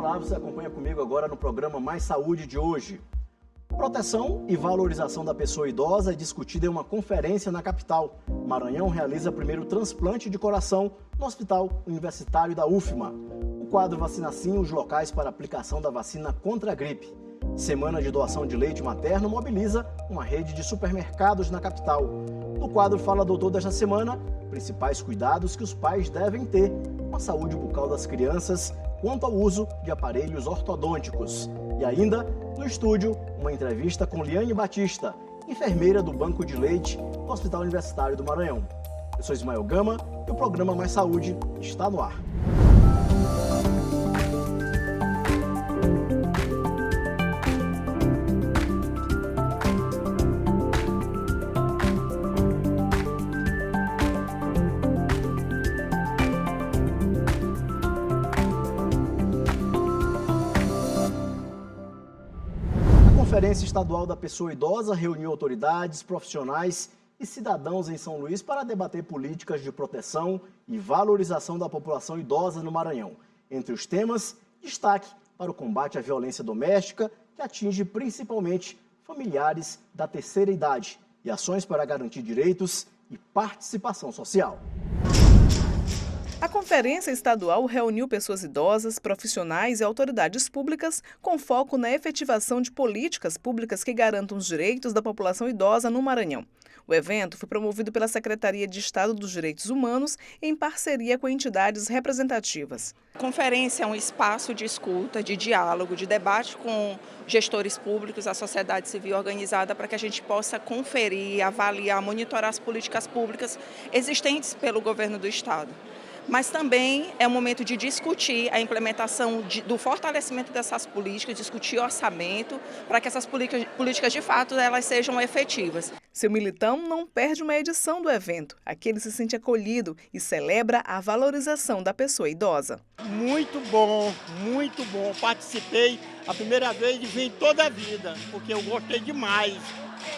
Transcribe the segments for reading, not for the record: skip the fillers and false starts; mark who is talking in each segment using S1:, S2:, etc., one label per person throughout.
S1: Olá, você acompanha comigo agora no programa Mais Saúde de hoje. Proteção e valorização da pessoa idosa é discutida em uma conferência na capital. Maranhão realiza o primeiro transplante de coração no Hospital Universitário da UFMA. O quadro Vacina Sim, os locais para aplicação da vacina contra a gripe. Semana de doação de leite materno mobiliza uma rede de supermercados na capital. No quadro Fala Doutor desta semana, principais cuidados que os pais devem ter com a saúde bucal das crianças quanto ao uso de aparelhos ortodônticos. E ainda, no estúdio, uma entrevista com Liane Batista, enfermeira do Banco de Leite do Hospital Universitário do Maranhão. Eu sou Ismael Gama e o programa Mais Saúde está no ar. A Conferência Estadual da Pessoa Idosa reuniu autoridades, profissionais e cidadãos em São Luís para debater políticas de proteção e valorização da população idosa no Maranhão. Entre os temas, destaque para o combate à violência doméstica, que atinge principalmente familiares da terceira idade, e ações para garantir direitos e participação social.
S2: A Conferência Estadual reuniu pessoas idosas, profissionais e autoridades públicas com foco na efetivação de políticas públicas que garantam os direitos da população idosa no Maranhão. O evento foi promovido pela Secretaria de Estado dos Direitos Humanos em parceria com entidades representativas.
S3: A conferência é um espaço de escuta, de diálogo, de debate com gestores públicos, a sociedade civil organizada, para que a gente possa conferir, avaliar, monitorar as políticas públicas existentes pelo governo do Estado. Mas também é um momento de discutir a implementação do fortalecimento dessas políticas, discutir orçamento, para que essas políticas de fato elas sejam efetivas.
S2: Seu Militão não perde uma edição do evento. Aqui ele se sente acolhido e celebra a valorização da pessoa idosa.
S4: Muito bom, muito bom. Participei a primeira vez e vim toda a vida, porque eu gostei demais.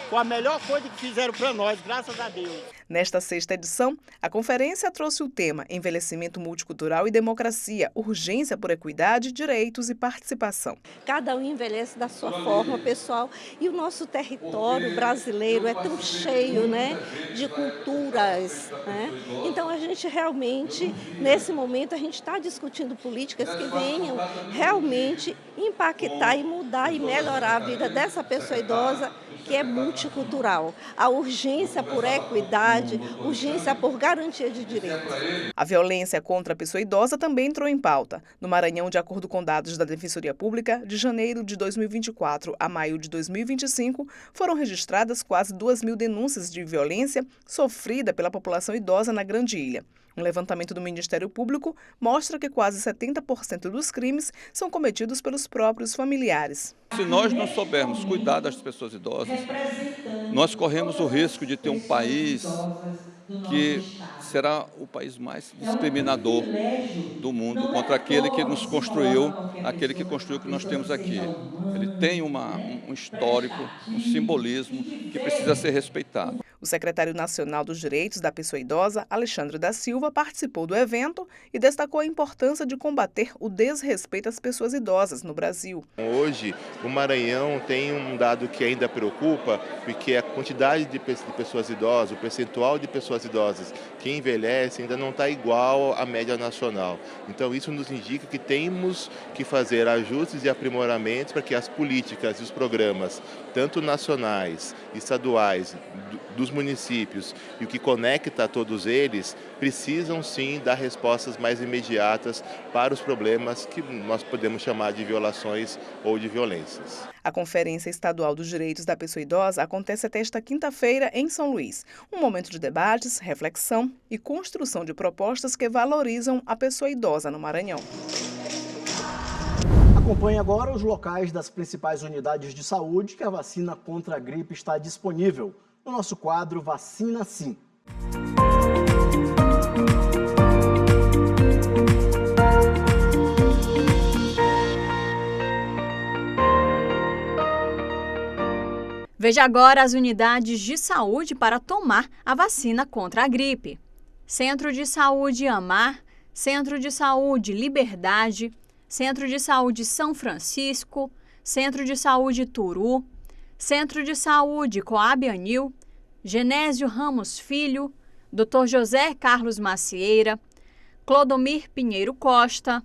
S4: Foi a melhor coisa que fizeram para nós, graças a Deus.
S2: Nesta sexta edição, a conferência trouxe o tema Envelhecimento Multicultural e Democracia, urgência por equidade, direitos e participação.
S5: Cada um envelhece da sua forma pessoal e o nosso território brasileiro é tão cheio, de culturas. Então a gente realmente, nesse momento, a gente está discutindo políticas que venham realmente impactar e mudar e melhorar a vida dessa pessoa idosa que é multicultural. A urgência por equidade, urgência por garantia de direitos.
S2: A violência contra a pessoa idosa também entrou em pauta. No Maranhão, de acordo com dados da Defensoria Pública, de janeiro de 2024 a maio de 2025, foram registradas quase 2.000 denúncias de violência sofrida pela população idosa na Grande Ilha. Um levantamento do Ministério Público mostra que quase 70% dos crimes são cometidos pelos próprios familiares.
S6: Se nós não soubermos cuidar das pessoas idosas, nós corremos o risco de ter um país que será o país mais discriminador do mundo contra aquele que nos construiu, aquele que construiu o que nós temos aqui. Ele tem um histórico, um simbolismo que precisa ser respeitado.
S2: O secretário nacional dos Direitos da Pessoa Idosa, Alexandre da Silva, participou do evento e destacou a importância de combater o desrespeito às pessoas idosas no Brasil.
S7: Hoje, o Maranhão tem um dado que ainda preocupa, porque a quantidade de pessoas idosas, o percentual de pessoas idosas que envelhecem ainda não está igual à média nacional. Então isso nos indica que temos que fazer ajustes e aprimoramentos para que as políticas e os programas, tanto nacionais, estaduais, dos municípios e o que conecta todos eles, precisam sim dar respostas mais imediatas para os problemas que nós podemos chamar de violações ou de violências.
S2: A Conferência Estadual dos Direitos da Pessoa Idosa acontece até esta quinta-feira em São Luís. Um momento de debates, reflexão e construção de propostas que valorizam a pessoa idosa no Maranhão.
S1: Acompanhe agora os locais das principais unidades de saúde que a vacina contra a gripe está disponível. No nosso quadro Vacina Sim.
S8: Veja agora as unidades de saúde para tomar a vacina contra a gripe. Centro de Saúde Amar, Centro de Saúde Liberdade, Centro de Saúde São Francisco, Centro de Saúde Turu, Centro de Saúde Coab Anil, Genésio Ramos Filho, Dr. José Carlos Macieira, Clodomir Pinheiro Costa,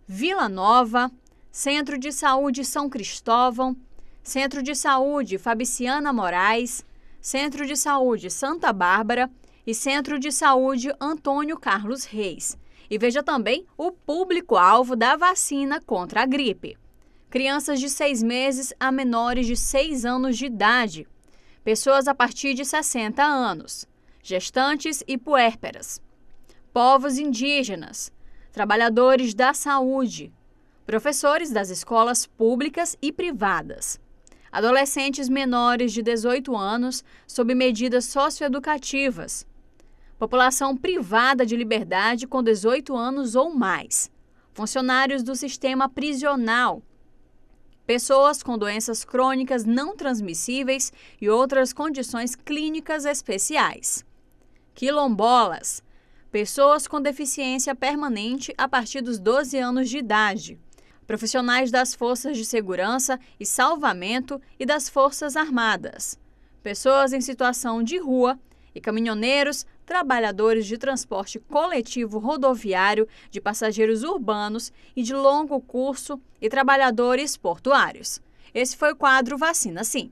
S8: Vila Nova, Centro de Saúde São Cristóvão, Centro de Saúde Fabriciana Moraes, Centro de Saúde Santa Bárbara e Centro de Saúde Antônio Carlos Reis. E veja também o público-alvo da vacina contra a gripe. Crianças de 6 meses a menores de 6 anos de idade, pessoas a partir de 60 anos, gestantes e puérperas, povos indígenas, trabalhadores da saúde, professores das escolas públicas e privadas, adolescentes menores de 18 anos sob medidas socioeducativas, população privada de liberdade com 18 anos ou mais, funcionários do sistema prisional, pessoas com doenças crônicas não transmissíveis e outras condições clínicas especiais, quilombolas, pessoas com deficiência permanente a partir dos 12 anos de idade, profissionais das forças de segurança e salvamento e das Forças Armadas, pessoas em situação de rua e caminhoneiros, trabalhadores de transporte coletivo rodoviário, de passageiros urbanos e de longo curso e trabalhadores portuários. Esse foi o quadro Vacina Sim.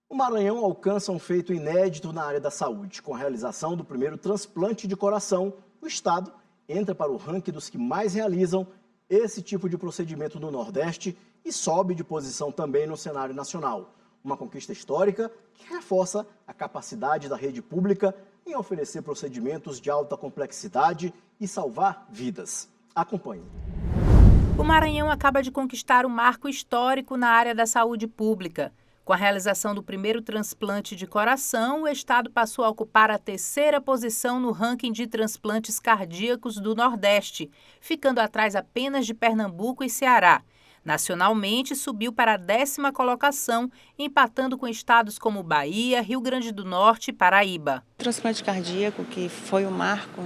S1: O Maranhão alcança um feito inédito na área da saúde. Com a realização do primeiro transplante de coração, o Estado entra para o ranking dos que mais realizam esse tipo de procedimento no Nordeste e sobe de posição também no cenário nacional. Uma conquista histórica que reforça a capacidade da rede pública em oferecer procedimentos de alta complexidade e salvar vidas. Acompanhe.
S9: O Maranhão acaba de conquistar um marco histórico na área da saúde pública. Com a realização do primeiro transplante de coração, o estado passou a ocupar a 3ª posição no ranking de transplantes cardíacos do Nordeste, ficando atrás apenas de Pernambuco e Ceará. Nacionalmente, subiu para a 10ª colocação, empatando com estados como Bahia, Rio Grande do Norte e Paraíba.
S10: O transplante cardíaco, que foi um marco,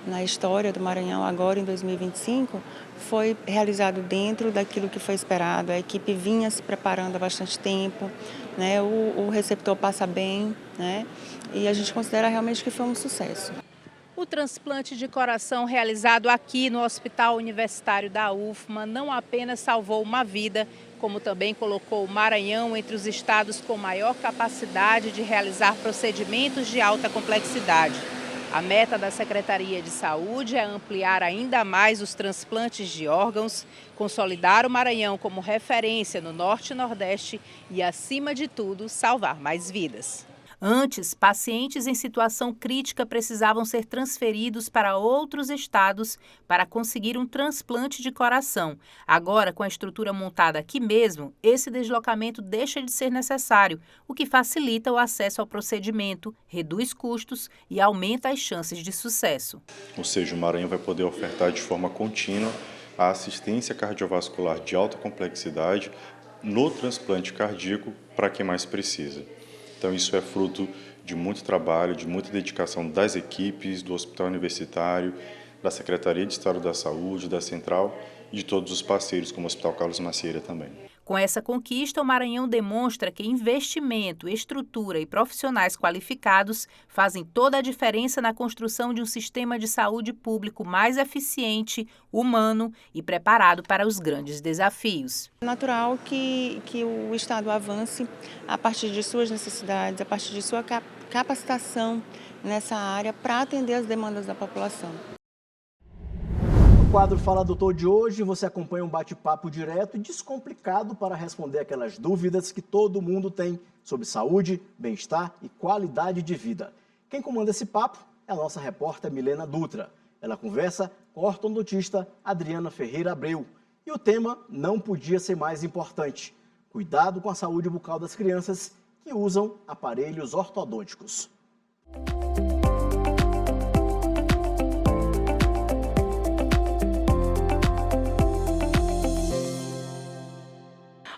S10: na história do Maranhão agora em 2025, foi realizado dentro daquilo que foi esperado. A equipe vinha se preparando há bastante tempo, o receptor passa bem, e a gente considera realmente que foi um sucesso.
S9: O transplante de coração realizado aqui no Hospital Universitário da UFMA não apenas salvou uma vida, como também colocou o Maranhão entre os estados com maior capacidade de realizar procedimentos de alta complexidade. A meta da Secretaria de Saúde é ampliar ainda mais os transplantes de órgãos, consolidar o Maranhão como referência no Norte e Nordeste e, acima de tudo, salvar mais vidas. Antes, pacientes em situação crítica precisavam ser transferidos para outros estados para conseguir um transplante de coração. Agora, com a estrutura montada aqui mesmo, esse deslocamento deixa de ser necessário, o que facilita o acesso ao procedimento, reduz custos e aumenta as chances de sucesso.
S11: Ou seja, o Maranhão vai poder ofertar de forma contínua a assistência cardiovascular de alta complexidade no transplante cardíaco para quem mais precisa. Então, isso é fruto de muito trabalho, de muita dedicação das equipes, do Hospital Universitário, da Secretaria de Estado da Saúde, da Central e de todos os parceiros, como o Hospital Carlos Macieira também.
S9: Com essa conquista, o Maranhão demonstra que investimento, estrutura e profissionais qualificados fazem toda a diferença na construção de um sistema de saúde público mais eficiente, humano e preparado para os grandes desafios.
S10: É natural que o Estado avance a partir de suas necessidades, a partir de sua capacitação nessa área para atender as demandas da população.
S1: No quadro Fala Doutor de hoje, você acompanha um bate-papo direto e descomplicado para responder aquelas dúvidas que todo mundo tem sobre saúde, bem-estar e qualidade de vida. Quem comanda esse papo é a nossa repórter Milena Dutra. Ela conversa com a ortodontista Adriana Ferreira Abreu. E o tema não podia ser mais importante: cuidado com a saúde bucal das crianças que usam aparelhos ortodônticos.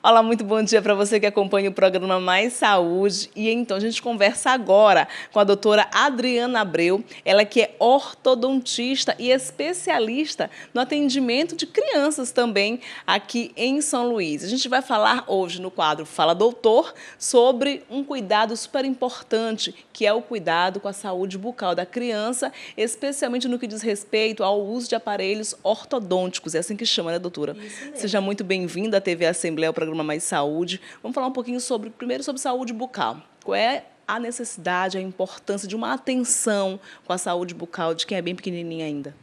S2: Olá, muito bom dia para você que acompanha o programa Mais Saúde. E então a gente conversa agora com a doutora Adriana Abreu, ela que é ortodontista e especialista no atendimento de crianças também aqui em São Luís. A gente vai falar hoje no quadro Fala Doutor sobre um cuidado super importante, que é o cuidado com a saúde bucal da criança, especialmente no que diz respeito ao uso de aparelhos ortodônticos. É assim que chama, né, doutora? Seja muito bem-vinda à TV Assembleia, ao programa Mais Saúde. Vamos falar um pouquinho primeiro sobre saúde bucal. Qual é a necessidade, a importância de uma atenção com a saúde bucal de quem é bem pequenininha ainda?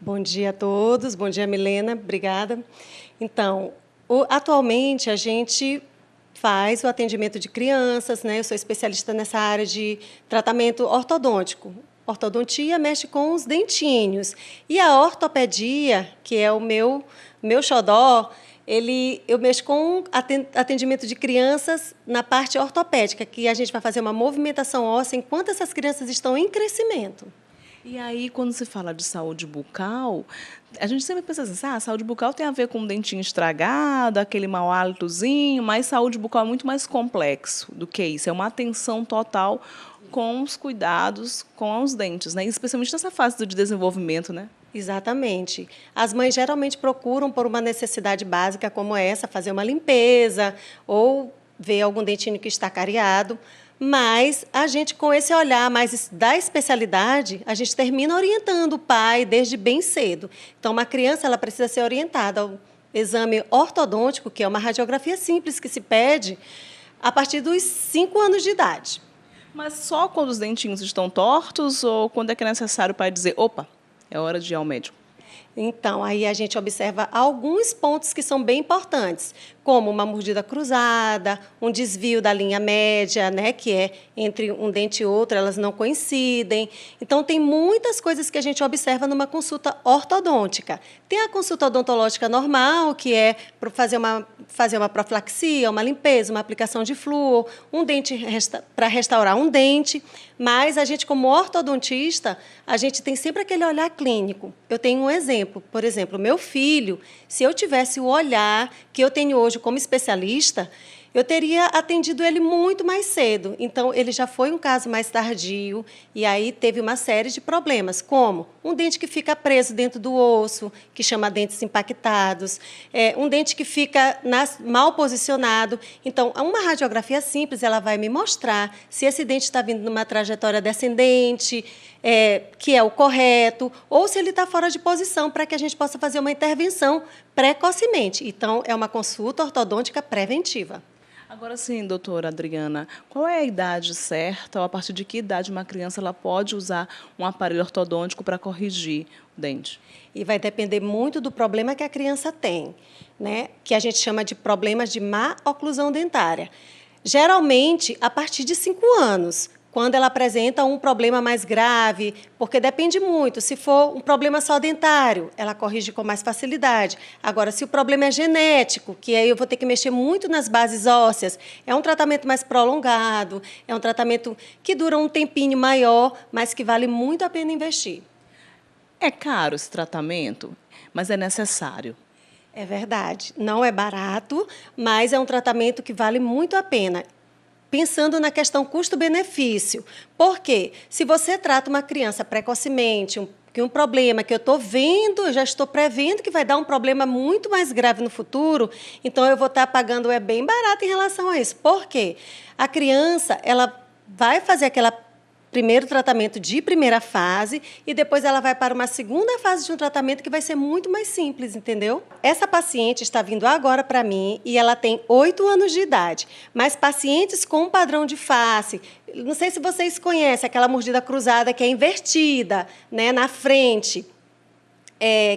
S12: Bom dia a todos. Bom dia, Milena. Obrigada. Então, atualmente a gente faz o atendimento de crianças, né? Eu sou especialista nessa área de tratamento ortodôntico. Ortodontia mexe com os dentinhos. E a ortopedia, que é o meu xodó, eu mexo com atendimento de crianças na parte ortopédica, que a gente vai fazer uma movimentação óssea enquanto essas crianças estão em crescimento.
S2: E aí, quando se fala de saúde bucal, a gente sempre pensa assim, a saúde bucal tem a ver com um dentinho estragado, aquele mau hálitozinho, mas saúde bucal é muito mais complexo do que isso. É uma atenção total com os cuidados com os dentes, né? Especialmente nessa fase de desenvolvimento, né?
S12: Exatamente. As mães geralmente procuram por uma necessidade básica como essa, fazer uma limpeza ou ver algum dentinho que está cariado, mas a gente, com esse olhar mais da especialidade, a gente termina orientando o pai desde bem cedo. Então, uma criança ela precisa ser orientada ao exame ortodôntico, que é uma radiografia simples que se pede a partir dos 5 anos de idade.
S2: Mas só quando os dentinhos estão tortos ou quando é que é necessário o pai dizer, opa, é hora de ir ao médico?
S12: Então, aí a gente observa alguns pontos que são bem importantes, como uma mordida cruzada, um desvio da linha média, né, que é entre um dente e outro, elas não coincidem. Então, tem muitas coisas que a gente observa numa consulta ortodôntica. Tem a consulta odontológica normal, que é para fazer uma profilaxia, uma limpeza, uma aplicação de flúor, um dente para restaurar um dente. Mas a gente, como ortodontista, a gente tem sempre aquele olhar clínico. Eu tenho um exemplo. Por exemplo, meu filho, se eu tivesse o olhar que eu tenho hoje como especialista, eu teria atendido ele muito mais cedo. Então, ele já foi um caso mais tardio e aí teve uma série de problemas, como um dente que fica preso dentro do osso, que chama dentes impactados, um dente que fica mal posicionado. Então, uma radiografia simples ela vai me mostrar se esse dente está vindo numa trajetória descendente, que é o correto, ou se ele está fora de posição, para que a gente possa fazer uma intervenção precocemente. Então, é uma consulta ortodôntica preventiva.
S2: Agora sim, doutora Adriana, qual é a idade certa, ou a partir de que idade uma criança ela pode usar um aparelho ortodôntico para corrigir o dente?
S12: E vai depender muito do problema que a criança tem, né? Que a gente chama de problemas de má oclusão dentária. Geralmente, a partir de 5 anos, quando ela apresenta um problema mais grave, porque depende muito. Se for um problema só dentário, ela corrige com mais facilidade. Agora, se o problema é genético, que aí eu vou ter que mexer muito nas bases ósseas, é um tratamento mais prolongado, é um tratamento que dura um tempinho maior, mas que vale muito a pena investir.
S2: É caro esse tratamento, mas é necessário.
S12: É verdade. Não é barato, mas é um tratamento que vale muito a pena. Pensando na questão custo-benefício. Por quê? Se você trata uma criança precocemente, um problema que eu estou vendo, já estou prevendo que vai dar um problema muito mais grave no futuro, então eu vou estar pagando bem barato em relação a isso. Por quê? A criança ela vai fazer aquele primeiro tratamento de primeira fase e depois ela vai para uma segunda fase de um tratamento que vai ser muito mais simples, entendeu? Essa paciente está vindo agora para mim e ela tem 8 anos de idade, mas pacientes com um padrão de face, não sei se vocês conhecem aquela mordida cruzada que é invertida, né, na frente,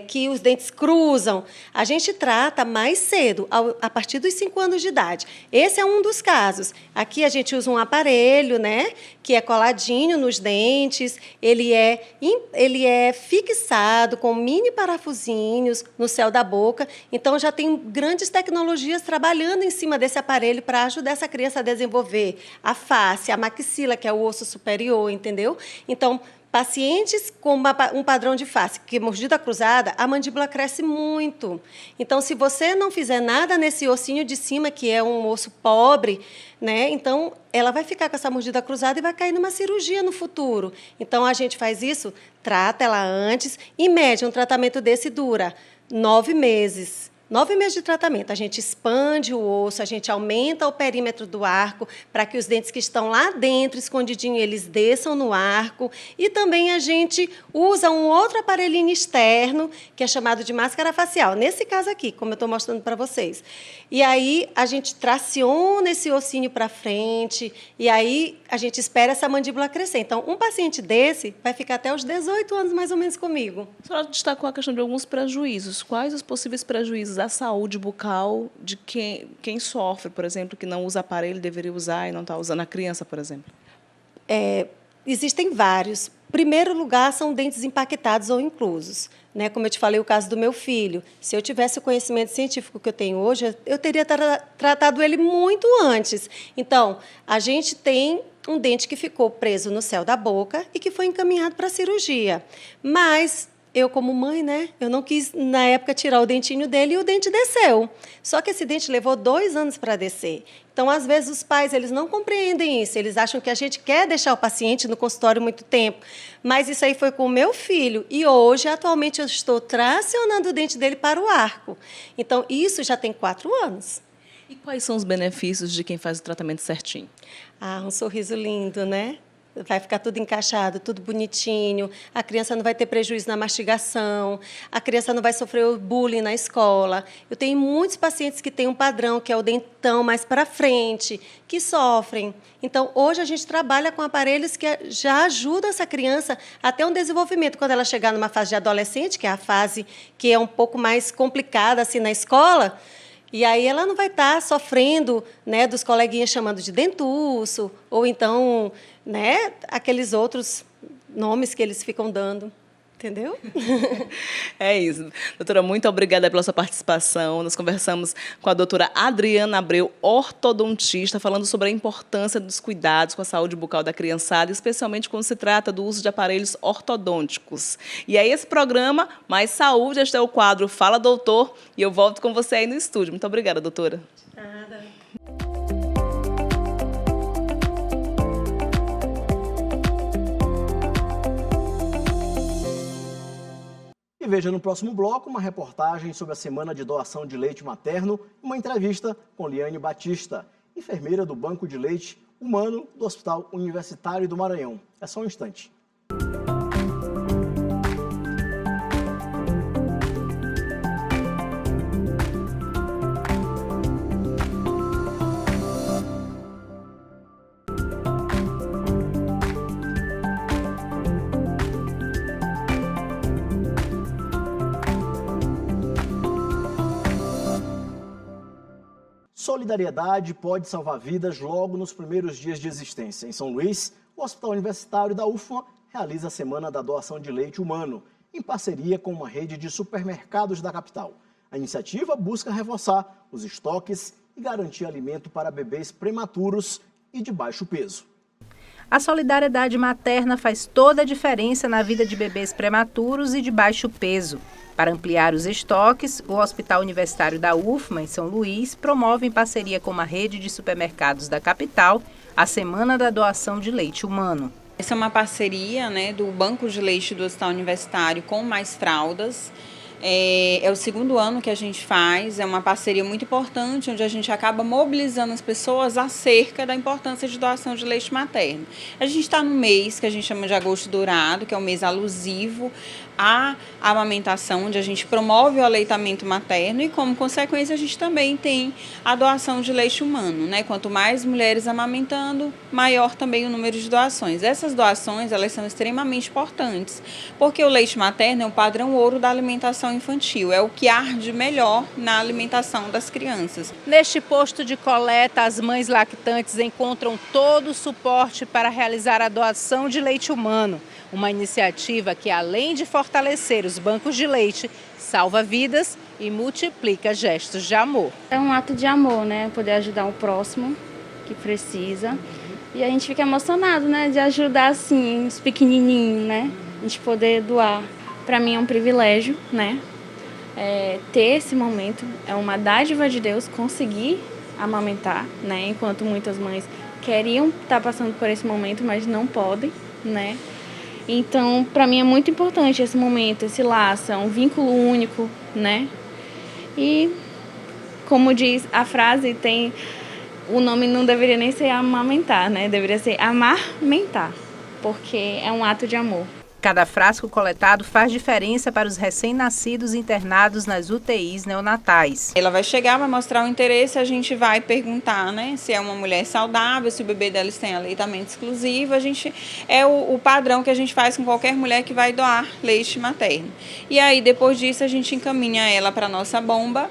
S12: que os dentes cruzam, a gente trata mais cedo, a partir dos 5 anos de idade. Esse é um dos casos. Aqui a gente usa um aparelho, né, que é coladinho nos dentes, ele é fixado com mini parafusinhos no céu da boca, então já tem grandes tecnologias trabalhando em cima desse aparelho para ajudar essa criança a desenvolver a face, a maxila, que é o osso superior, entendeu? Então, Pacientes com um padrão de face, que mordida cruzada, a mandíbula cresce muito. Então, se você não fizer nada nesse ossinho de cima, que é um osso pobre, né, então ela vai ficar com essa mordida cruzada e vai cair numa cirurgia no futuro. Então, a gente faz isso, trata ela antes. Em média, um tratamento desse dura 9 meses. 9 meses de tratamento, a gente expande o osso, a gente aumenta o perímetro do arco para que os dentes que estão lá dentro, escondidinho, eles desçam no arco. E também a gente usa um outro aparelhinho externo, que é chamado de máscara facial. Nesse caso aqui, como eu estou mostrando para vocês. E aí a gente traciona esse ossinho para frente, e aí a gente espera essa mandíbula crescer. Então, um paciente desse vai ficar até os 18 anos, mais ou menos, comigo.
S2: A senhora destacou a questão de alguns prejuízos. Quais os possíveis prejuízos à saúde bucal de quem sofre, por exemplo, que não usa aparelho, deveria usar e não está usando, a criança, por exemplo?
S12: Existem vários. Em primeiro lugar, são dentes impactados ou inclusos. Né? Como eu te falei, o caso do meu filho. Se eu tivesse o conhecimento científico que eu tenho hoje, eu teria tratado ele muito antes. Então, a gente tem um dente que ficou preso no céu da boca e que foi encaminhado para a cirurgia. Mas eu, como mãe, né, eu não quis, na época, tirar o dentinho dele e o dente desceu. Só que esse dente levou 2 anos para descer. Então, às vezes, os pais eles não compreendem isso. Eles acham que a gente quer deixar o paciente no consultório muito tempo. Mas isso aí foi com o meu filho. E hoje, atualmente, eu estou tracionando o dente dele para o arco. Então, isso já tem 4 anos.
S2: E quais são os benefícios de quem faz o tratamento certinho?
S12: Um sorriso lindo, né? Vai ficar tudo encaixado, tudo bonitinho, a criança não vai ter prejuízo na mastigação, a criança não vai sofrer o bullying na escola. Eu tenho muitos pacientes que têm um padrão, que é o dentão mais para frente, que sofrem. Então, hoje a gente trabalha com aparelhos que já ajudam essa criança a ter um desenvolvimento. Quando ela chegar numa fase de adolescente, que é a fase que é um pouco mais complicada assim, na escola, e aí ela não vai estar sofrendo, né, dos coleguinhas chamando de dentuço, ou então, né, aqueles outros nomes que eles ficam dando. Entendeu?
S2: É isso. Doutora, muito obrigada pela sua participação. Nós conversamos com a doutora Adriana Abreu, ortodontista, falando sobre a importância dos cuidados com a saúde bucal da criançada, especialmente quando se trata do uso de aparelhos ortodônticos. E aí esse programa, Mais Saúde, este é o quadro Fala Doutor, e eu volto com você aí no estúdio. Muito obrigada, doutora.
S12: Nada.
S1: E veja no próximo bloco uma reportagem sobre a semana de doação de leite materno e uma entrevista com Liane Batista, enfermeira do Banco de Leite Humano do Hospital Universitário do Maranhão. É só um instante. Solidariedade pode salvar vidas logo nos primeiros dias de existência. Em São Luís, o Hospital Universitário da UFMA realiza a Semana da Doação de Leite Humano, em parceria com uma rede de supermercados da capital. A iniciativa busca reforçar os estoques e garantir alimento para bebês prematuros e de baixo peso.
S9: A solidariedade materna faz toda a diferença na vida de bebês prematuros e de baixo peso. Para ampliar os estoques, o Hospital Universitário da UFMA, em São Luís, promove em parceria com uma rede de supermercados da capital a Semana da Doação de Leite Humano.
S13: Essa é uma parceria, né, do Banco de Leite do Hospital Universitário com Mais Fraldas. É o 2º ano que a gente faz, é uma parceria muito importante, onde a gente acaba mobilizando as pessoas acerca da importância de doação de leite materno. A gente está no mês que a gente chama de Agosto Dourado, que é um mês alusivo à amamentação, onde a gente promove o aleitamento materno e, como consequência, a gente também tem a doação de leite humano, né? Quanto mais mulheres amamentando, maior também o número de doações. Essas doações, elas são extremamente importantes, porque o leite materno é o padrão ouro da alimentação infantil, é o que arde melhor na alimentação das crianças.
S9: Neste posto de coleta, as mães lactantes encontram todo o suporte para realizar a doação de leite humano. Uma iniciativa que, além de fortalecer os bancos de leite, salva vidas e multiplica gestos de amor.
S14: É um ato de amor, né? Poder ajudar o próximo que precisa. E a gente fica emocionado, né, de ajudar, assim, os pequenininhos, né, a gente poder doar. Para mim é um privilégio, né, ter esse momento, é uma dádiva de Deus conseguir amamentar, né, enquanto muitas mães queriam estar passando por esse momento, mas não podem, né. Então, para mim é muito importante esse momento, esse laço, é um vínculo único, né, e como diz a frase, o nome não deveria nem ser amamentar, né? Deveria ser amarmentar, porque é um ato de amor.
S9: Cada frasco coletado faz diferença para os recém-nascidos internados nas UTIs neonatais.
S13: Ela vai chegar, vai mostrar o interesse, a gente vai perguntar, né, se é uma mulher saudável, se o bebê delas tem aleitamento exclusivo. É o padrão que a gente faz com qualquer mulher que vai doar leite materno. E aí, depois disso, a gente encaminha ela para a nossa bomba,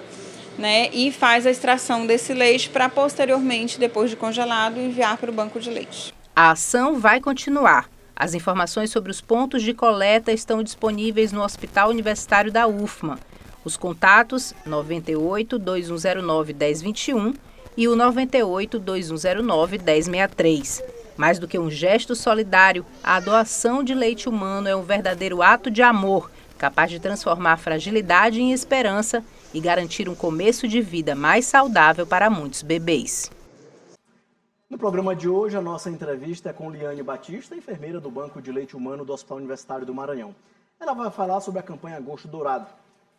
S13: né, e faz a extração desse leite para posteriormente, depois de congelado, enviar para o banco de leite.
S9: A ação vai continuar. As informações sobre os pontos de coleta estão disponíveis no Hospital Universitário da UFMA. Os contatos 98 2109 1021 e o 98 2109 1063. Mais do que um gesto solidário, a doação de leite humano é um verdadeiro ato de amor, capaz de transformar a fragilidade em esperança e garantir um começo de vida mais saudável para muitos bebês.
S1: No programa de hoje, a nossa entrevista é com Liane Batista, enfermeira do Banco de Leite Humano do Hospital Universitário do Maranhão. Ela vai falar sobre a campanha Agosto Dourado.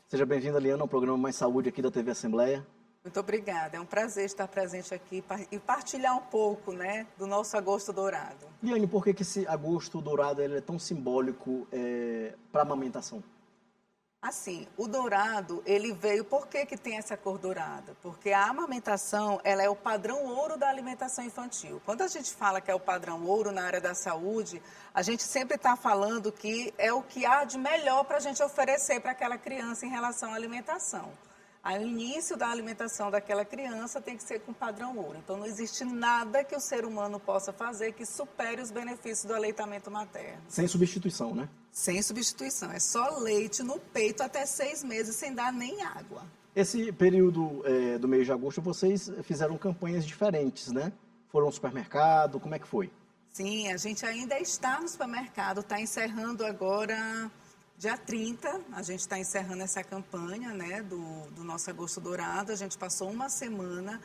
S1: Seja bem-vinda, Liane, ao programa Mais Saúde aqui da TV Assembleia.
S15: Muito obrigada, é um prazer estar presente aqui e partilhar um pouco, né, do nosso Agosto Dourado.
S1: Liane, por que esse Agosto Dourado ele é tão simbólico para a amamentação?
S15: Assim, o dourado, ele veio, por que tem essa cor dourada? Porque a amamentação, ela é o padrão ouro da alimentação infantil. Quando a gente fala que é o padrão ouro na área da saúde, a gente sempre está falando que é o que há de melhor para a gente oferecer para aquela criança em relação à alimentação. O início da alimentação daquela criança tem que ser com padrão ouro. Então, não existe nada que o ser humano possa fazer que supere os benefícios do aleitamento materno.
S1: Sem substituição, né?
S15: Sem substituição. É só leite no peito até 6 meses, sem dar nem água.
S1: Esse período do mês de agosto, vocês fizeram campanhas diferentes, né? Foram ao supermercado, como é que foi?
S15: Sim, a gente ainda está no supermercado, está encerrando agora... Dia 30, a gente está encerrando essa campanha, né, do nosso Agosto Dourado. A gente passou uma semana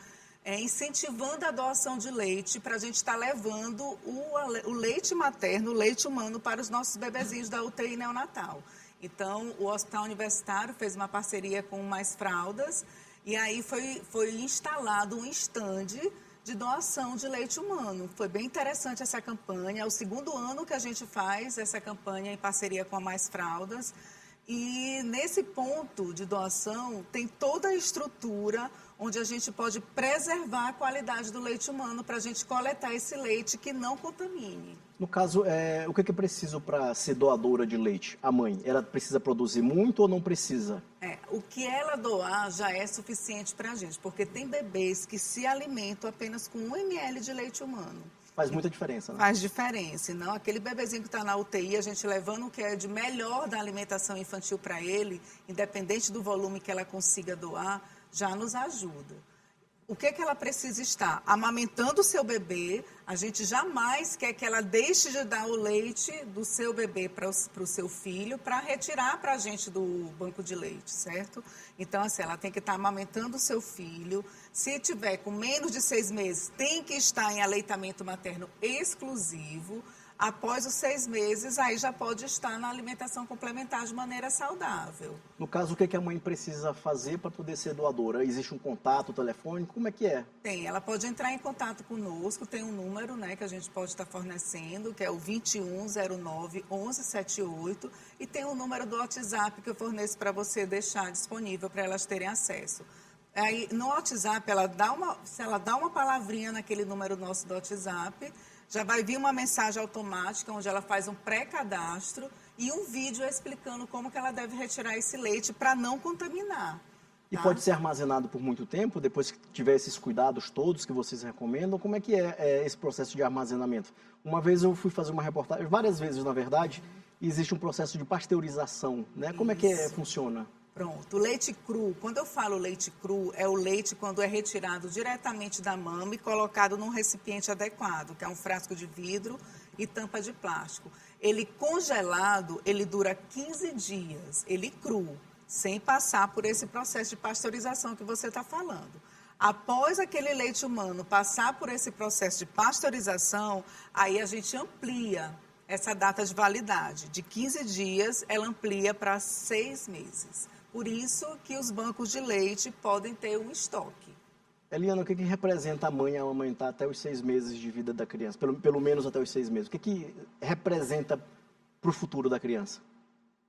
S15: incentivando a doação de leite para a gente estar levando o leite materno, o leite humano para os nossos bebezinhos da UTI neonatal. Então, o Hospital Universitário fez uma parceria com Mais Fraldas e aí foi instalado um estande de doação de leite humano. Foi bem interessante essa campanha. É o 2º ano que a gente faz essa campanha em parceria com a Mais Fraldas. E nesse ponto de doação tem toda a estrutura onde a gente pode preservar a qualidade do leite humano para a gente coletar esse leite que não contamine.
S1: No caso, o que é preciso para ser doadora de leite? A mãe, ela precisa produzir muito ou não precisa?
S15: O que ela doar já é suficiente para a gente, porque tem bebês que se alimentam apenas com 1 ml de leite humano.
S1: Faz muita diferença, né?
S15: Faz diferença. Não, aquele bebezinho que está na UTI, a gente levando o que é de melhor da alimentação infantil para ele, independente do volume que ela consiga doar, já nos ajuda. O que ela precisa estar? Amamentando o seu bebê, a gente jamais quer que ela deixe de dar o leite do seu bebê para o seu filho para retirar para a gente do banco de leite, certo? Então, assim, ela tem que estar amamentando o seu filho. Se tiver com menos de 6 meses, tem que estar em aleitamento materno exclusivo. Após os 6 meses, aí já pode estar na alimentação complementar de maneira saudável.
S1: No caso, o que a mãe precisa fazer para poder ser doadora? Existe um contato telefônico? Como é que é?
S15: Tem, ela pode entrar em contato conosco, tem um número, né, que a gente pode estar fornecendo, que é o 2109 1178, e tem um número do WhatsApp que eu forneço para você deixar disponível para elas terem acesso. Aí, no WhatsApp, se ela dá uma palavrinha naquele número nosso do WhatsApp, já vai vir uma mensagem automática onde ela faz um pré-cadastro e um vídeo explicando como que ela deve retirar esse leite para não contaminar.
S1: E pode ser armazenado por muito tempo, depois que tiver esses cuidados todos que vocês recomendam? Como é que é esse processo de armazenamento? Uma vez eu fui fazer uma reportagem, várias vezes na verdade, e existe um processo de pasteurização, né? Como é que funciona?
S15: Pronto, o leite cru, quando eu falo leite cru, é o leite quando é retirado diretamente da mama e colocado num recipiente adequado, que é um frasco de vidro e tampa de plástico. Ele congelado, ele dura 15 dias, ele cru, sem passar por esse processo de pasteurização que você está falando. Após aquele leite humano passar por esse processo de pasteurização, aí a gente amplia essa data de validade. De 15 dias, ela amplia para 6 meses. Por isso que os bancos de leite podem ter um estoque.
S1: Eliana, o que representa a mãe amamentar até os 6 meses de vida da criança? Pelo menos até os 6 meses. O que representa para o futuro da criança?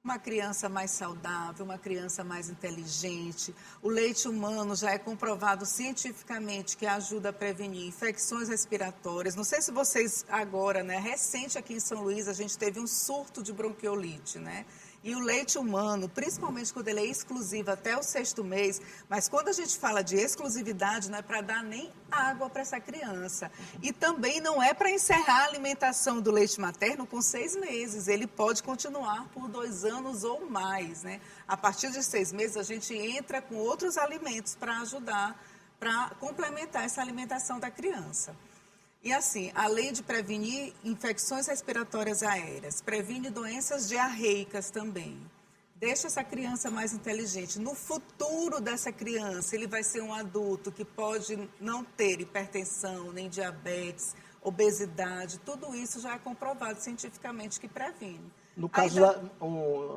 S15: Uma criança mais saudável, uma criança mais inteligente. O leite humano já é comprovado cientificamente que ajuda a prevenir infecções respiratórias. Não sei se vocês agora, né, recente aqui em São Luís, a gente teve um surto de bronquiolite, né? E o leite humano, principalmente quando ele é exclusivo até o 6º mês, mas quando a gente fala de exclusividade, não é para dar nem água para essa criança. E também não é para encerrar a alimentação do leite materno com 6 meses. Ele pode continuar por 2 anos ou mais, né? A partir de 6 meses, a gente entra com outros alimentos para ajudar, para complementar essa alimentação da criança. E assim, além de prevenir infecções respiratórias aéreas, previne doenças diarreicas também. Deixa essa criança mais inteligente. No futuro dessa criança, ele vai ser um adulto que pode não ter hipertensão, nem diabetes, obesidade. Tudo isso já é comprovado cientificamente que previne.
S1: No caso,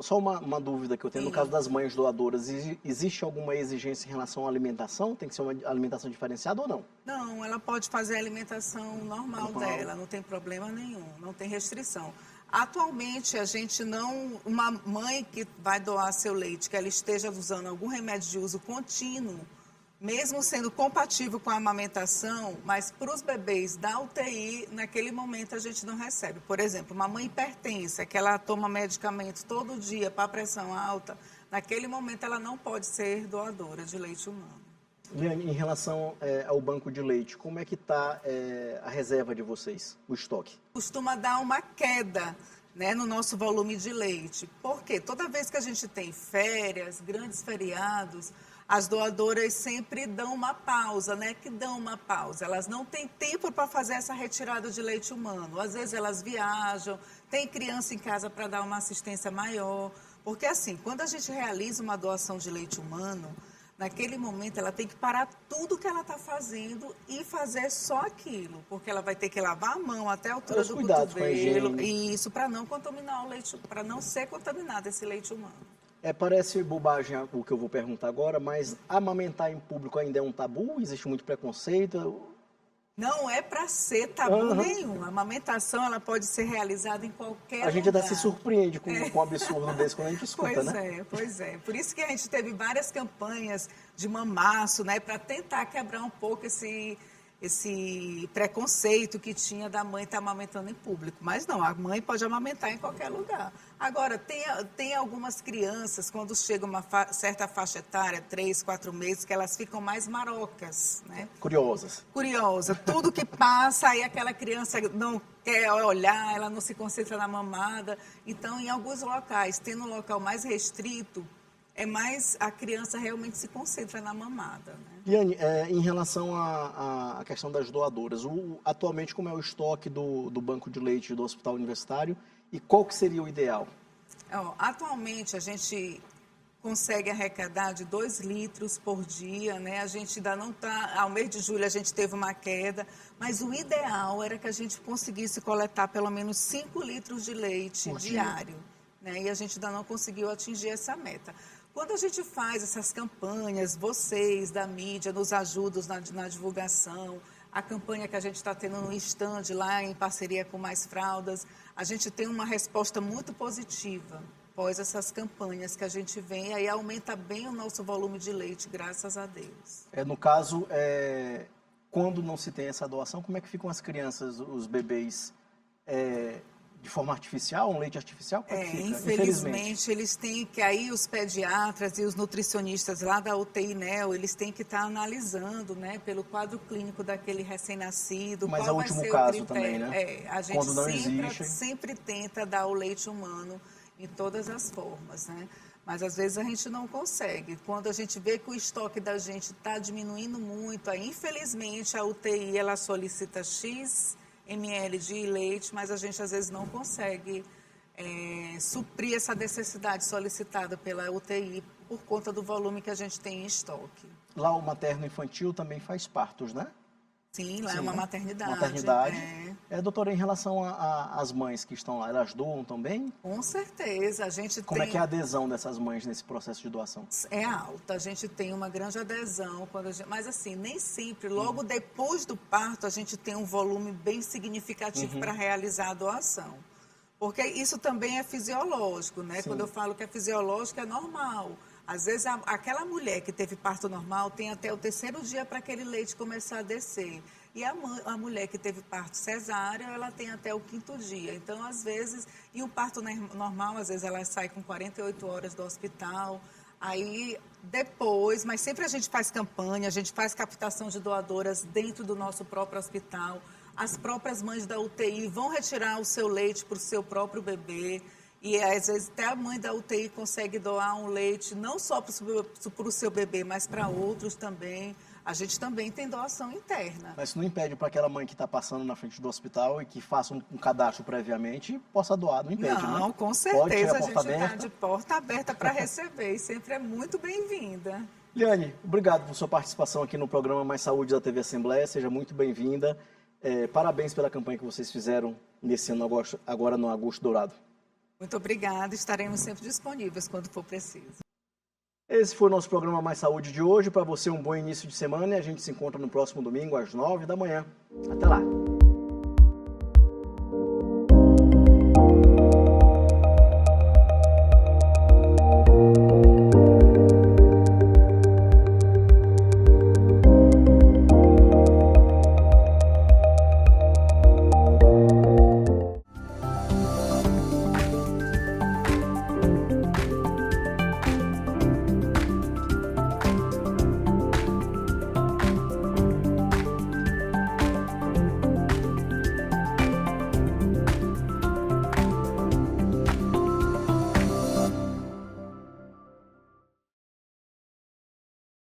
S1: só uma dúvida que eu tenho, no caso das mães doadoras, existe alguma exigência em relação à alimentação? Tem que ser uma alimentação diferenciada ou não?
S15: Não, ela pode fazer a alimentação normal dela, não tem problema nenhum, não tem restrição. Atualmente, a gente não... Uma mãe que vai doar seu leite, que ela esteja usando algum remédio de uso contínuo, mesmo sendo compatível com a amamentação, mas para os bebês da UTI, naquele momento a gente não recebe. Por exemplo, uma mãe hipertensa, que ela toma medicamento todo dia para a pressão alta, naquele momento ela não pode ser doadora de leite humano.
S1: Liane, em relação ao banco de leite, como é que está a reserva de vocês, o estoque?
S15: Costuma dar uma queda, né, no nosso volume de leite. Por quê? Toda vez que a gente tem férias, grandes feriados, as doadoras sempre dão uma pausa, né? Que dão uma pausa. Elas não têm tempo para fazer essa retirada de leite humano. Às vezes elas viajam, tem criança em casa para dar uma assistência maior. Porque assim, quando a gente realiza uma doação de leite humano, naquele momento ela tem que parar tudo que ela está fazendo e fazer só aquilo. Porque ela vai ter que lavar a mão até a altura do cotovelo. E isso para não contaminar o leite, para não ser contaminado esse leite humano.
S1: Parece bobagem o que eu vou perguntar agora, mas amamentar em público ainda é um tabu? Existe muito preconceito?
S15: Não é para ser tabu nenhum. A amamentação ela pode ser realizada em qualquer lugar.
S1: A gente ainda se surpreende com um absurdo desse quando a gente escuta, né?
S15: Pois é. Por isso que a gente teve várias campanhas de mamaço, né? Para tentar quebrar um pouco esse preconceito que tinha da mãe estar amamentando em público. Mas não, a mãe pode amamentar em qualquer lugar. Agora, tem algumas crianças, quando chega uma certa faixa etária, 3, 4 meses, que elas ficam mais marocas, né?
S1: Curiosas.
S15: Curiosa. Tudo que passa, aí aquela criança não quer olhar, ela não se concentra na mamada. Então, em alguns locais, tendo um local mais restrito, é mais a criança realmente se concentra na mamada, né?
S1: Liane, em relação à questão das doadoras, atualmente como é o estoque do banco de leite do Hospital Universitário e qual que seria o ideal?
S15: Atualmente a gente consegue arrecadar de 2 litros por dia, né? A gente ainda não está... Ao mês de julho a gente teve uma queda, mas o ideal era que a gente conseguisse coletar pelo menos 5 litros de leite diário, né? E a gente ainda não conseguiu atingir essa meta. Quando a gente faz essas campanhas, vocês da mídia nos ajudam na divulgação, a campanha que a gente está tendo no stand lá em parceria com Mais Fraldas, a gente tem uma resposta muito positiva após essas campanhas que a gente vem, aí aumenta bem o nosso volume de leite, graças a Deus.
S1: No caso, quando não se tem essa doação, como é que ficam as crianças, os bebês, de forma artificial, um leite artificial? Como é que fica?
S15: Infelizmente, eles têm que, aí os pediatras e os nutricionistas lá da UTI NEO, eles têm que estar analisando, né, pelo quadro clínico daquele recém-nascido.
S1: Mas é o último caso também, né?
S15: A gente sempre tenta dar o leite humano em todas as formas, né? mas às vezes a gente não consegue. Quando a gente vê que o estoque da gente está diminuindo muito, aí infelizmente a UTI ela solicita X ml de leite, mas a gente às vezes não consegue suprir essa necessidade solicitada pela UTI por conta do volume que a gente tem em estoque.
S1: Lá o materno-infantil também faz partos, né?
S15: Sim, lá é uma maternidade.
S1: Maternidade. Doutora, em relação às mães que estão lá, elas doam também?
S15: Com certeza. A gente
S1: Como é que é a adesão dessas mães nesse processo de doação?
S15: É alta. A gente tem uma grande adesão. Mas assim, nem sempre. Logo depois do parto, a gente tem um volume bem significativo para realizar a doação. Porque isso também é fisiológico, né? Sim. Quando eu falo que é fisiológico, é normal. Às vezes, aquela mulher que teve parto normal tem até o 3º dia para aquele leite começar a descer. E a mulher que teve parto cesáreo, ela tem até o 5º dia. Então, às vezes, e o parto normal, às vezes, ela sai com 48 horas do hospital. Aí, depois, mas sempre a gente faz campanha, a gente faz captação de doadoras dentro do nosso próprio hospital. As próprias mães da UTI vão retirar o seu leite para o seu próprio bebê. E, às vezes, até a mãe da UTI consegue doar um leite, não só para o seu bebê, mas para outros também. A gente também tem doação interna.
S1: Mas isso não impede para aquela mãe que está passando na frente do hospital e que faça um cadastro previamente, possa doar, não impede, né?
S15: Não, com certeza. A gente está de porta aberta para receber e sempre é muito bem-vinda.
S1: Liane, obrigado por sua participação aqui no programa Mais Saúde da TV Assembleia. Seja muito bem-vinda. Parabéns pela campanha que vocês fizeram nesse ano, agora no Agosto Dourado.
S15: Muito obrigada, estaremos sempre disponíveis quando for preciso.
S1: Esse foi o nosso programa Mais Saúde de hoje. Para você, um bom início de semana e a gente se encontra no próximo domingo às 9 da manhã. Até lá!